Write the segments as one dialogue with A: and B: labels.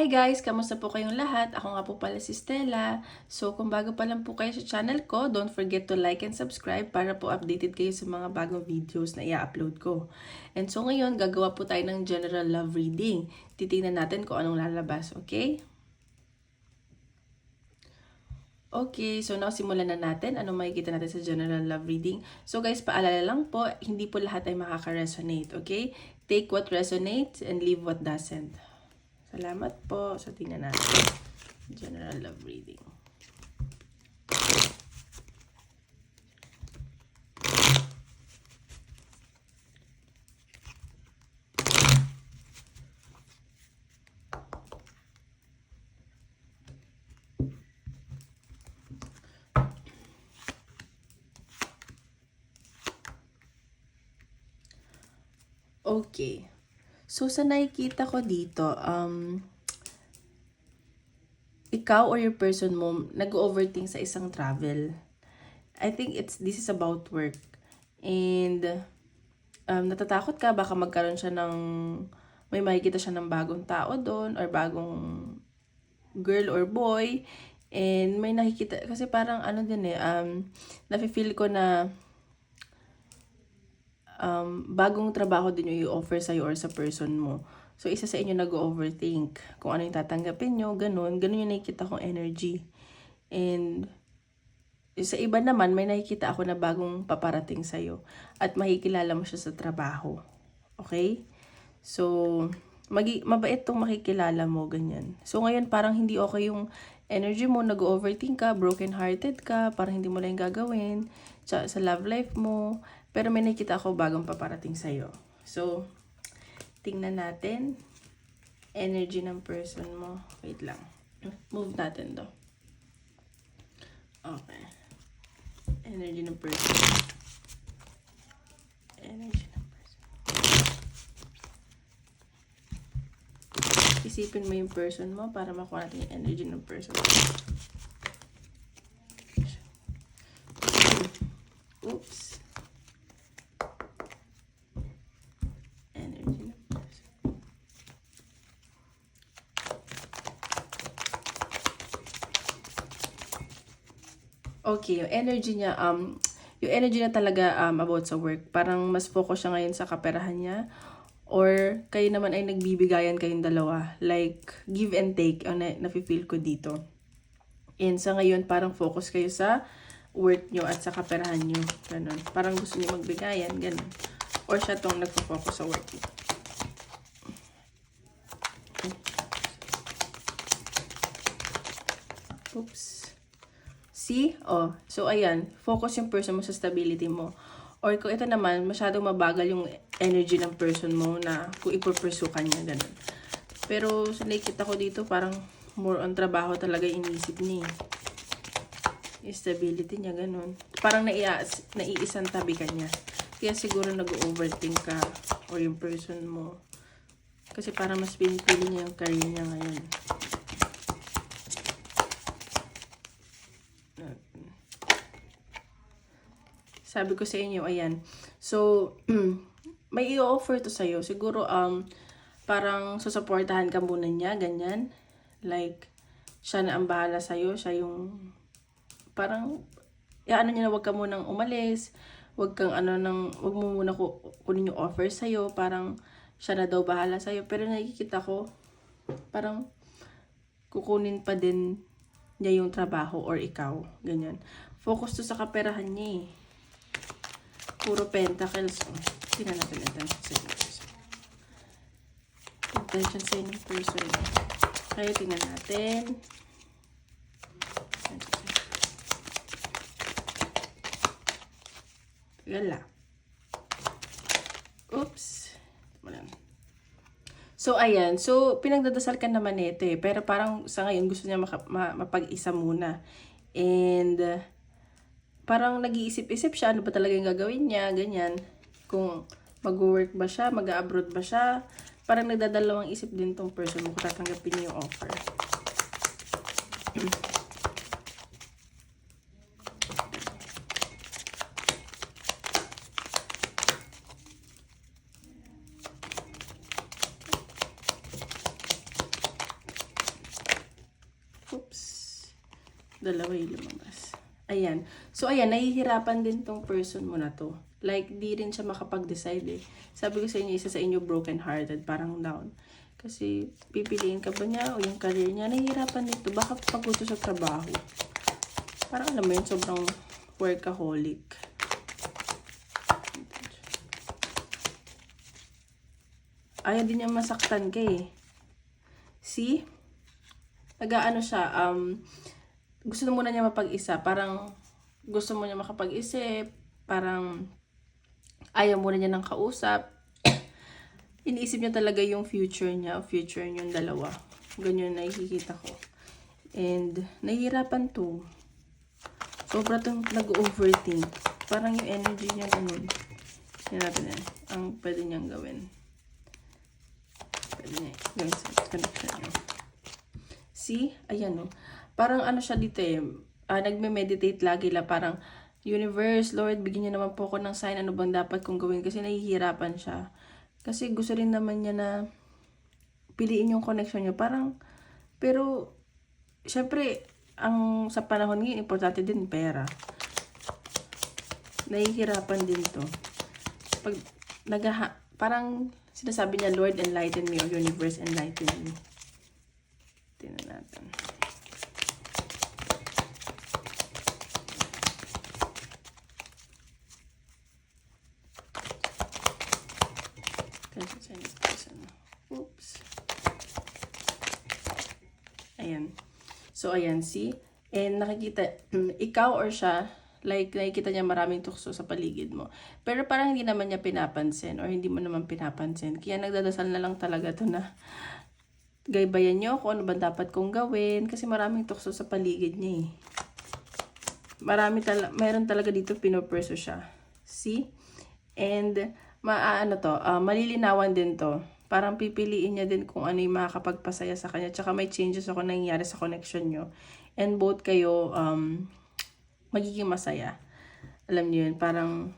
A: Hi guys! Kamusta po kayong lahat? Ako nga po pala si Stella. So kung bago pa lang po kayo sa channel ko, don't forget to like and subscribe para po updated kayo sa mga bagong videos na i-upload ko. And so ngayon, gagawa po tayo ng general love reading. Titingnan natin kung anong lalabas, okay? Okay, so now simulan na natin. Ano makikita natin sa general love reading? So guys, paalala lang po, hindi po lahat ay makaka-resonate, okay? Take what resonates and leave what doesn't. Salamat po. So, tingnan natin. General love reading. Okay. So, sa nakikita ko dito, ikaw or your person mo, nag-overthink sa isang travel. I think this is about work. And, natatakot ka, baka magkaroon siya ng, may makikita siya ng bagong tao doon, or bagong girl or boy. And may nakikita, kasi parang ano din nafe-feel ko na, bagong trabaho din yung i-offer sa'yo or sa person mo. So, isa sa inyo nag-overthink kung ano yung tatanggapin nyo, ganun yung nakikita kong energy. And, sa iba naman, may nakikita ako na bagong paparating sa'yo at makikilala mo siya sa trabaho. Okay? So, mabait tong makikilala mo, ganyan. So, ngayon, parang hindi okay yung energy mo, nag-overthink ka, broken-hearted ka, parang hindi mo lang gagawin sa love life mo. Pero may nakita ako bagong paparating sa'yo. So, tingnan natin. Energy ng person mo. Wait lang. Move natin to. Okay. Energy ng person. Energy ng person. Isipin mo yung person mo para makuha natin yung energy ng person mo. Oops. Okay, yung energy niya, talaga about sa work. Parang mas focus siya ngayon sa kaperahan niya. Or kayo naman ay nagbibigayan kayong dalawa. Like, give and take, ang nafe-feel ko dito. And sa ngayon, parang focus kayo sa work nyo at sa kaperahan nyo. Ganun. Parang gusto niyo magbigayan, ganun. Or siya tong nagpo-focus sa work nyo. Oops. See? Oh, so ayan, focus yung person mo sa stability mo. Or kung ito naman, masyadong mabagal yung energy ng person mo na kung ipupursue ka niya, ganun. Pero sa nakikita ko dito, parang more on trabaho talaga inisip niya. Yung stability niya, ganun. Parang naiisang tabi ka niya. Kaya siguro nag-overthink ka or yung person mo. Kasi parang mas pinipili niya yung career niya ngayon. Sabi ko sa inyo, ayan. So, may i-offer to sa'yo. Siguro, parang susuportahan ka muna niya, ganyan. Like, siya na ang bahala sa'yo. Siya yung, parang, ano niya na, wag ka munang umalis. Wag mo muna kunin yung offer sa'yo. Parang, siya na daw bahala sa'yo. Pero nakikita ko, parang, kukunin pa din niya yung trabaho or ikaw. Ganyan. Focus to sa kaperahan niya eh. Puro pentacles. Oh. Tingnan natin attention sa inyong person. Attention sa inyong person. Kaya tingnan natin. Lala. Oops. So, ayan. So, pinagdadasal ka naman ito eh. Pero parang sa ngayon gusto niya mapag-isa muna. And, parang nag-iisip-isip siya, ano ba talaga yung gagawin niya, ganyan. Kung mag-work ba siya, mag-abroad ba siya. Parang nagdadalawang isip din tong person mo kung tatanggapin niya yung offer. Dalawa yung lumabas. Ayan. So, ayan, nahihirapan din tong person mo na to. Like, di rin siya makapag-decide eh. Sabi ko sa inyo, isa sa inyo broken-hearted, parang down. Kasi, pipiliin ka ba niya o yung career niya? Nahihirapan dito. Baka pagod sa trabaho. Parang alam mo yun, sobrang workaholic. Ayaw din niya masaktan ka eh. See? Nag-aano siya, gusto muna niya mapag-isa. Parang gusto mo niya makapag-isip. Parang ayaw muna niya ng kausap. Iniisip niya talaga yung future niya. Future niyong dalawa. Ganyan nakikita ko. And nahihirapan to. Sobra itong nag-overthink. Parang yung energy niya ganun. Yan natin yan. Ang pwede niyang gawin. Pwede niya gawin sa connection niyo. See? Ayan o. Parang ano siya dito eh. Nagme-meditate lagi la. Parang, Universe, Lord, bigyan niyo naman po ako ng sign. Ano bang dapat kong gawin? Kasi nahihirapan siya. Kasi gusto rin naman niya na piliin yung connection niya. Parang, pero, syempre, sa panahon ngayon, importante din pera. Nahihirapan din to. Pag, parang, sinasabi niya, Lord, enlighten me, or Universe, enlighten me. Tingnan natin. Oops. Ayan. So, ayan, see? And nakikita, ikaw or siya, like, nakikita niya maraming tukso sa paligid mo. Pero parang hindi naman niya pinapansin or hindi mo naman pinapansin. Kaya nagdadasal na lang talaga to na gaybayan niyo kung ano ba dapat kong gawin. Kasi maraming tukso sa paligid niya eh. Mayroon talaga dito pinoperso siya. See? And, malilinawan din to. Parang pipiliin niya din kung ano yung makakapagpasaya sa kanya. Tsaka may changes ako nangyayari sa connection nyo. And both kayo, magiging masaya. Alam niyo yun, parang,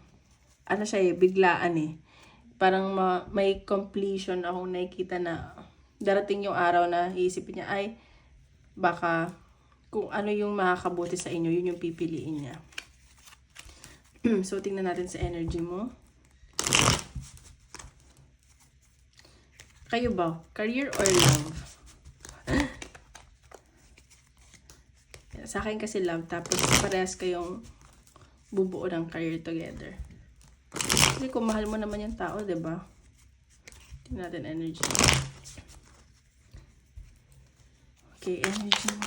A: siya eh, biglaan eh. Parang may completion akong nakikita na darating yung araw na iisipin niya, ay, baka kung ano yung makakabuti sa inyo, yun yung pipiliin niya. So, tingnan natin sa energy mo. Kayo ba? Career or love? Sa akin kasi love, tapos parehas kayong bubuo ng career together. Kasi kung mahal mo naman yung tao, diba? Tingnan natin energy. Okay, energy mo.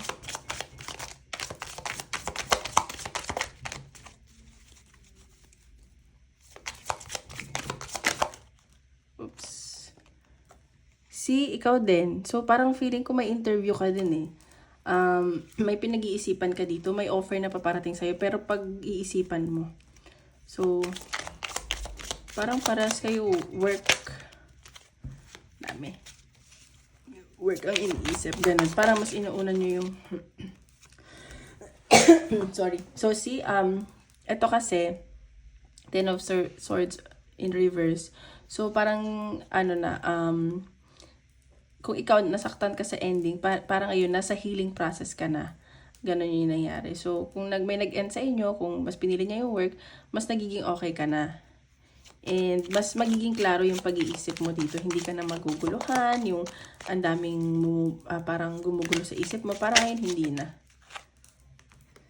A: Oops. See, ikaw din. So, parang feeling ko may interview ka din eh. May pinag-iisipan ka dito. May offer na paparating sa'yo. Pero pag-iisipan mo. So, parang parehas kayo work. Dami. Work ang iniisip. Ganun. Parang mas inuuna nyo yung... Sorry. So, see, ito kasi, Ten of Swords in reverse. So, parang, kung ikaw nasaktan ka sa ending, parang ayun, nasa healing process ka na. Ganon yung nangyari. So, kung may nag-end sa inyo, kung mas pinili niya yung work, mas nagiging okay ka na. And mas magiging klaro yung pag-iisip mo dito. Hindi ka na maguguluhan, yung ang daming parang gumugulo sa isip mo, parang hindi na.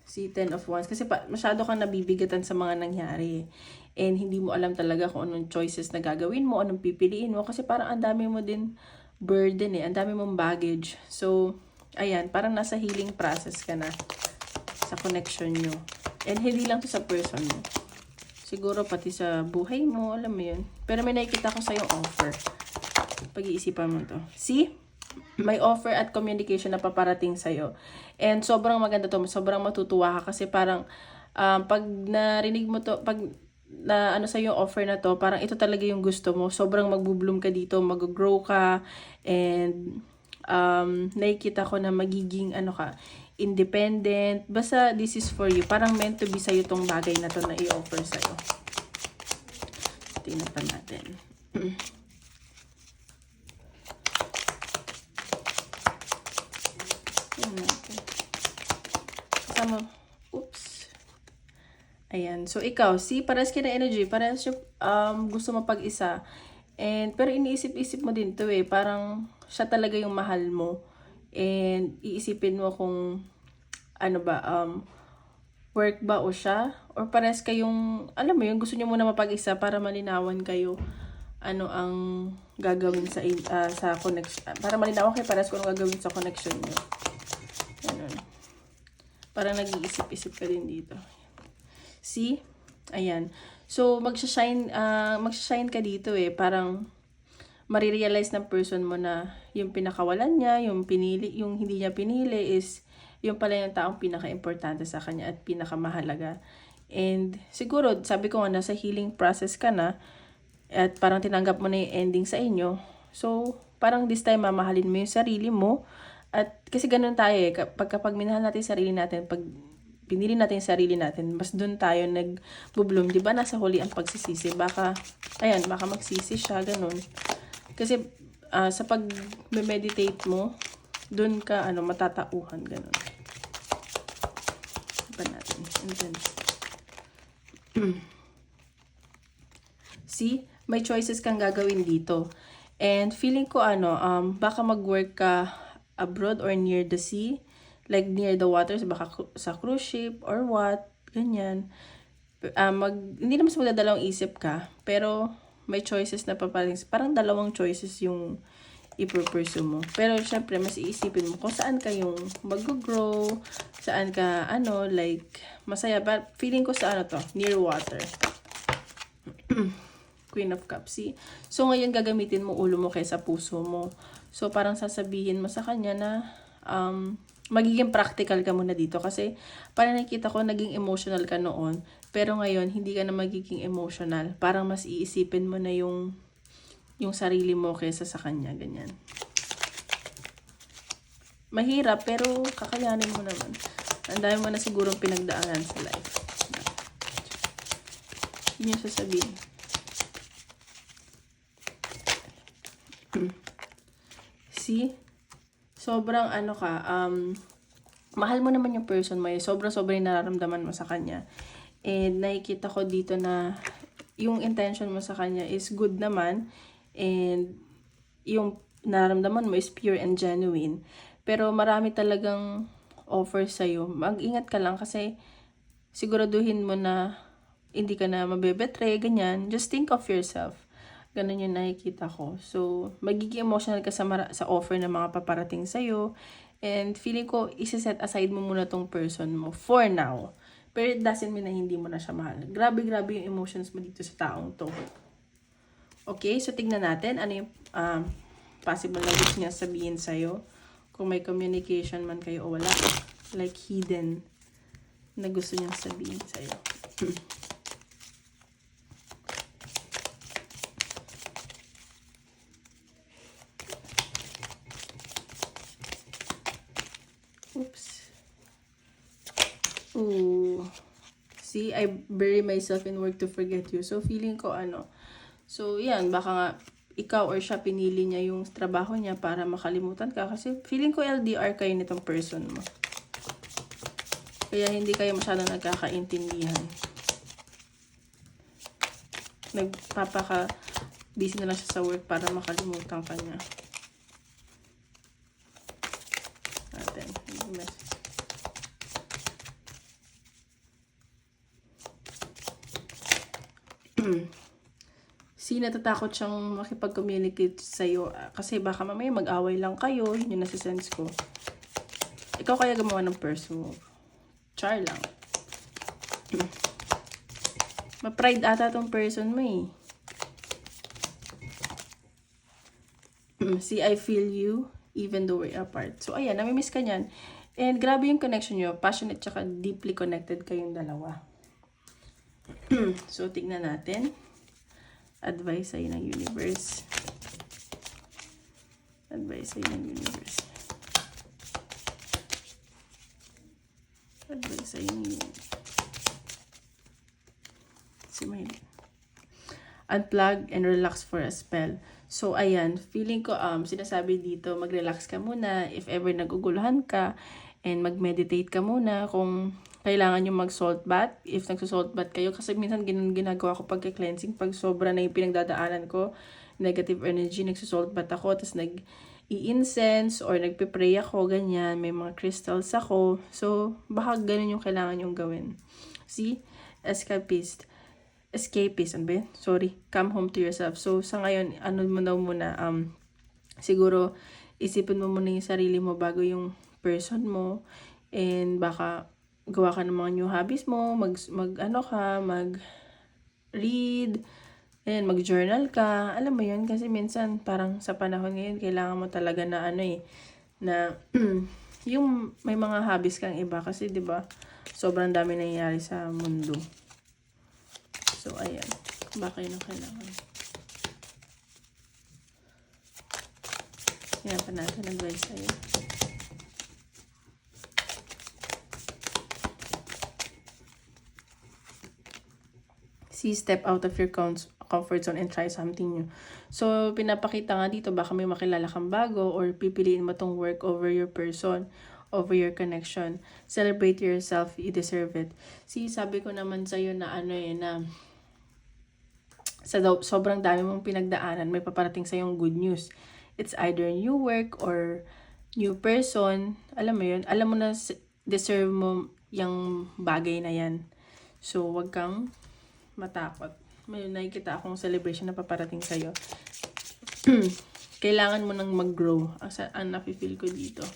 A: Si Ten of Wands. Kasi masyado kang nabibigatan sa mga nangyari. And hindi mo alam talaga kung anong choices na gagawin mo, anong pipiliin mo. Kasi parang ang dami mo din burden eh. Ang dami mong baggage. So, ayan, parang nasa healing process ka na sa connection nyo. And hindi lang to sa person mo. Siguro pati sa buhay mo, alam mo yun. Pero may nakikita ko sa'yo offer. Pag-iisipan mo to. See? May offer at communication na paparating sa'yo. And sobrang maganda to. Sobrang matutuwa ka kasi parang pag narinig mo to, pag na sa'yo yung offer na to, parang ito talaga yung gusto mo. Sobrang mag-bloom ka dito, mag-grow ka, and nakikita ko na magiging independent. Basta this is for you. Parang meant to be sa'yo tong bagay na to na i-offer sa'yo. Tingnan pa natin. baka oops. Ayan. So, ikaw, parehas ka na energy. Parehas siya, gusto mo pag-isa. Pero iniisip-isip mo din to eh. Parang siya talaga yung mahal mo. And iisipin mo kung, ano ba, work ba o siya? Or parehas kayong, alam mo yung gusto nyo muna mapag-isa para malinawan kayo ano ang gagawin sa connection. Para malinawan kayo parehas kung ano gagawin sa connection nyo. Ganun. Parang nag-iisip-isip ka din dito. See? Ayan. So, magsha-shine ka dito eh. Parang marirealize ng person mo na yung pinakawalan niya, yung hindi niya pinili is yung pala yung taong pinaka-importante sa kanya at pinakamahalaga. And siguro, sabi ko nga, nasa healing process ka na at parang tinanggap mo na yung ending sa inyo. So, parang this time, mamahalin mo yung sarili mo. At kasi ganun tayo eh. Kapag minahal natin yung sarili natin, pag pinili natin yung sarili natin, mas doon tayo nag-bloom. Diba nasa huli ang pagsisisi? Baka magsisi siya, ganun. Kasi sa pag-meditate mo, doon ka matatauhan, ganun. Iba natin. Intense. See? May choices kang gagawin dito. And feeling ko baka mag-work ka abroad or near the sea. Like near the waters, baka sa cruise ship or what, ganyan. Hindi naman sa magdadalawang isip ka, pero may choices na papaling. Parang dalawang choices yung i-pursue mo. Pero syempre, mas iisipin mo kung saan ka yung mag-grow, saan ka, like, masaya. But feeling ko sa near water. Queen of Cups. See? So, ngayon gagamitin mo ulo mo kaysa puso mo. So, parang sasabihin mo sa kanya na, magiging practical ka muna dito kasi parang nakita ko naging emotional ka noon pero ngayon hindi ka na magiging emotional, parang mas iisipin mo na yung sarili mo kaysa sa kanya, ganyan. Mahirap pero kakayanin mo naman, ang dami mo na sigurong pinagdaanan sa life. Yun yung sasabihin. See? Sobrang mahal mo naman yung person mo eh. Sobrang nararamdaman mo sa kanya. And nakikita ko dito na yung intention mo sa kanya is good naman. And yung nararamdaman mo is pure and genuine. Pero marami talagang offer sa'yo. Mag-ingat ka lang kasi siguraduhin mo na hindi ka na mabebetray, ganyan. Just think of yourself. Ganun yung nakikita ko. So, magiging emotional ka sa offer ng mga paparating sa'yo. And feeling ko, isa-set aside mo muna tong person mo for now. Pero it doesn't mean na hindi mo na siya mahal. Grabe yung emotions mo dito sa taong to. Okay, so tignan natin ano yung possible na gusto niya sabihin sa'yo. Kung may communication man kayo o wala. Like hidden na gusto niya sabihin sa'yo. Oops. Ooh. See, I bury myself in work to forget you. So, feeling ko So, yan, baka nga ikaw or siya pinili niya yung trabaho niya para makalimutan ka. Kasi feeling ko LDR kayo nitong person mo. Kaya hindi kayo masyadong nagkakaintindihan. Busy na lang siya sa work para makalimutan ka niya. Natin. Natatakot siyang makipag-communicate sa'yo kasi baka mamaya mag-away lang kayo, yun yung nasa-sense ko. Ikaw kaya gumawa ng person move. Char lang. Ma-pride ata tong person mo eh. See, I feel you even though we're apart. So, ayan, namimiss ka niyan. And grabe yung connection nyo. Passionate tsaka deeply connected kayong dalawa. So, tignan natin. Advice sa'yo ng universe. Advice sa'yo ng universe. Advice sa'yo ng universe. Unplug and relax for a spell. So, ayan. Feeling ko, sinasabi dito, mag-relax ka muna if ever naguguluhan ka. And mag-meditate ka muna kung kailangan nyo mag-salt bath. If nagsusalt bath kayo, kasi minsan ginagawa ko pagka-cleansing, pag sobra na yung pinagdadaanan ko, negative energy, nagsusalt bath ako, tapos nag-i-incense or nagpe-pray ako, ganyan, may mga crystals ako. So, baka ganun yung kailangan yung gawin. See? Escapist, ano ba yun? Sorry, come home to yourself. So, sa ngayon, ano mo daw muna, siguro, isipin mo muna yung sarili mo bago yung person mo, and baka gawa ka ng mga new hobbies mo, mag-read, and mag-journal ka, alam mo yun, kasi minsan, parang sa panahon ngayon, kailangan mo talaga na na, yung may mga hobbies kang iba, kasi 'di ba sobrang dami nangyayari sa mundo. So, ayan. Baka yun ang kailangan. Yan pa natin advice sa'yo. See, step out of your comfort zone and try something new. So, pinapakita nga dito, baka may makilala kang bago or pipiliin mo tong work over your person, over your connection. Celebrate yourself, you deserve it. See, sabi ko naman sa'yo na na sa sobrang dami mong pinagdaanan, may paparating sa'yong good news. It's either new work or new person. Alam mo yun, alam mo na deserve mo yung bagay na yan. So, wag kang matakot. May nakikita akong celebration na paparating sa'yo. Kailangan mo nang mag-grow. Ang nafe-feel ko dito.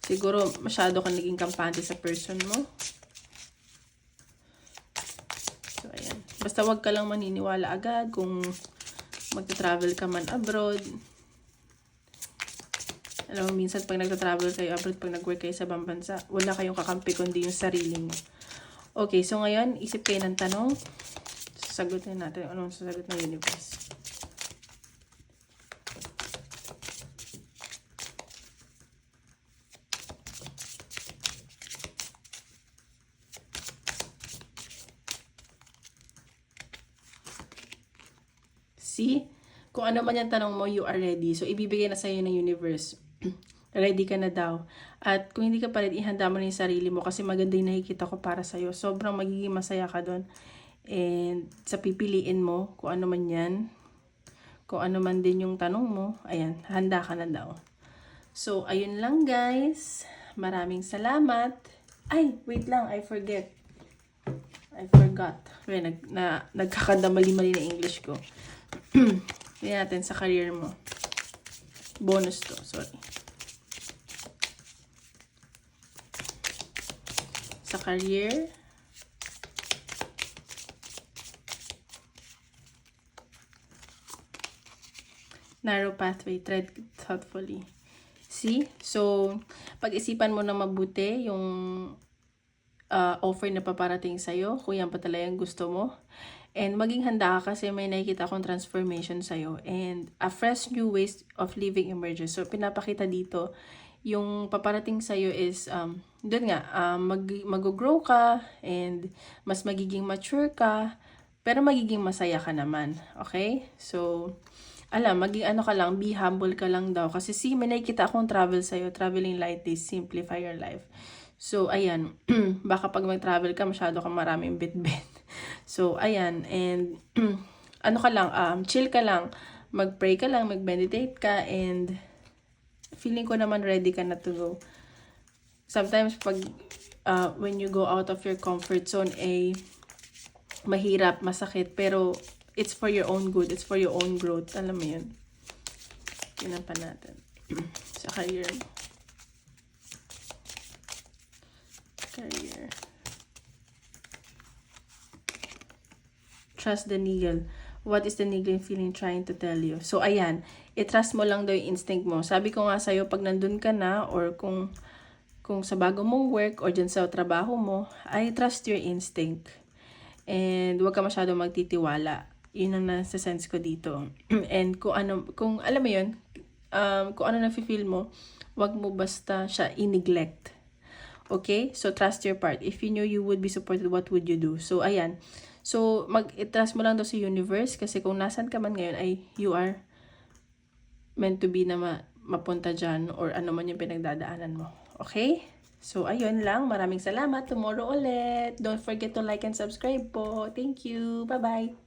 A: Siguro, masyado kang naging kampante sa person mo. So, ayan. Basta wag ka lang maniniwala agad kung magta-travel ka man abroad. Alam mo, minsan pag nagta-travel kayo abroad, pag nag-work kayo sa ibang bansa, wala kayong kakampi kundi yung sarili mo. Okay, so ngayon, isip kayo ng tanong. Sasagutin natin. Anong sasagot ng universe? See? Kung ano man yung tanong mo, you are ready. So, ibibigay na sa'yo ng universe. Ready ka na daw. At kung hindi ka pa rin, ihanda mo na yung sarili mo kasi maganda yung nakikita ko para sa'yo. Sobrang magiging masaya ka doon. And sa pipiliin mo, kung ano man yan, kung ano man din yung tanong mo, ayan, handa ka na daw. So, ayun lang guys. Maraming salamat. Ay, wait lang, I forgot. Wait, nagkakadamali-mali na English ko. Tingnan natin sa career mo. Bonus to, sorry. Sa career, narrow pathway, tread thoughtfully. See? So, pag-isipan mo na mabuti yung offer na paparating sa'yo, kung yan pa talaga yung gusto mo. And maging handa ka kasi may nakikita akong transformation sa'yo. And a fresh new ways of living emerges. So, pinapakita dito, yung paparating sa'yo is, doon nga, mag-grow ka and mas magiging mature ka, pero magiging masaya ka naman. Okay? So, maging ka lang, be humble ka lang daw. Kasi may nakikita akong travel sa'yo, traveling lightly, simplify your life. So, ayan, baka pag mag-travel ka, masyado kang maraming bit-bit. So, ayan, and ka lang, chill ka lang, mag-pray ka lang, mag-meditate ka, and feeling ko naman ready ka na to go. Sometimes, pag when you go out of your comfort zone, mahirap, masakit, pero it's for your own good, it's for your own growth. Alam mo yun? Tingnan pa natin. Sa career. Trust the niggle. What is the niggling feeling trying to tell you? So, ayan. I-trust mo lang daw yung instinct mo. Sabi ko nga sa'yo, pag nandun ka na, or kung sa bago mong work, or dyan sa trabaho mo, I trust your instinct. And huwag ka masyado magtitiwala. Yun ang nasa sense ko dito. And kung alam mo yun, kung ano na-feel mo, huwag mo basta siya i-neglect. Okay? So, trust your part. If you knew you would be supported, what would you do? So, ayan. So, i-trust mo lang daw sa universe kasi kung nasan ka man ngayon ay you are meant to be na mapunta dyan or ano man yung pinagdadaanan mo. Okay? So, ayun lang. Maraming salamat. Tomorrow ulit. Don't forget to like and subscribe po. Thank you. Bye-bye.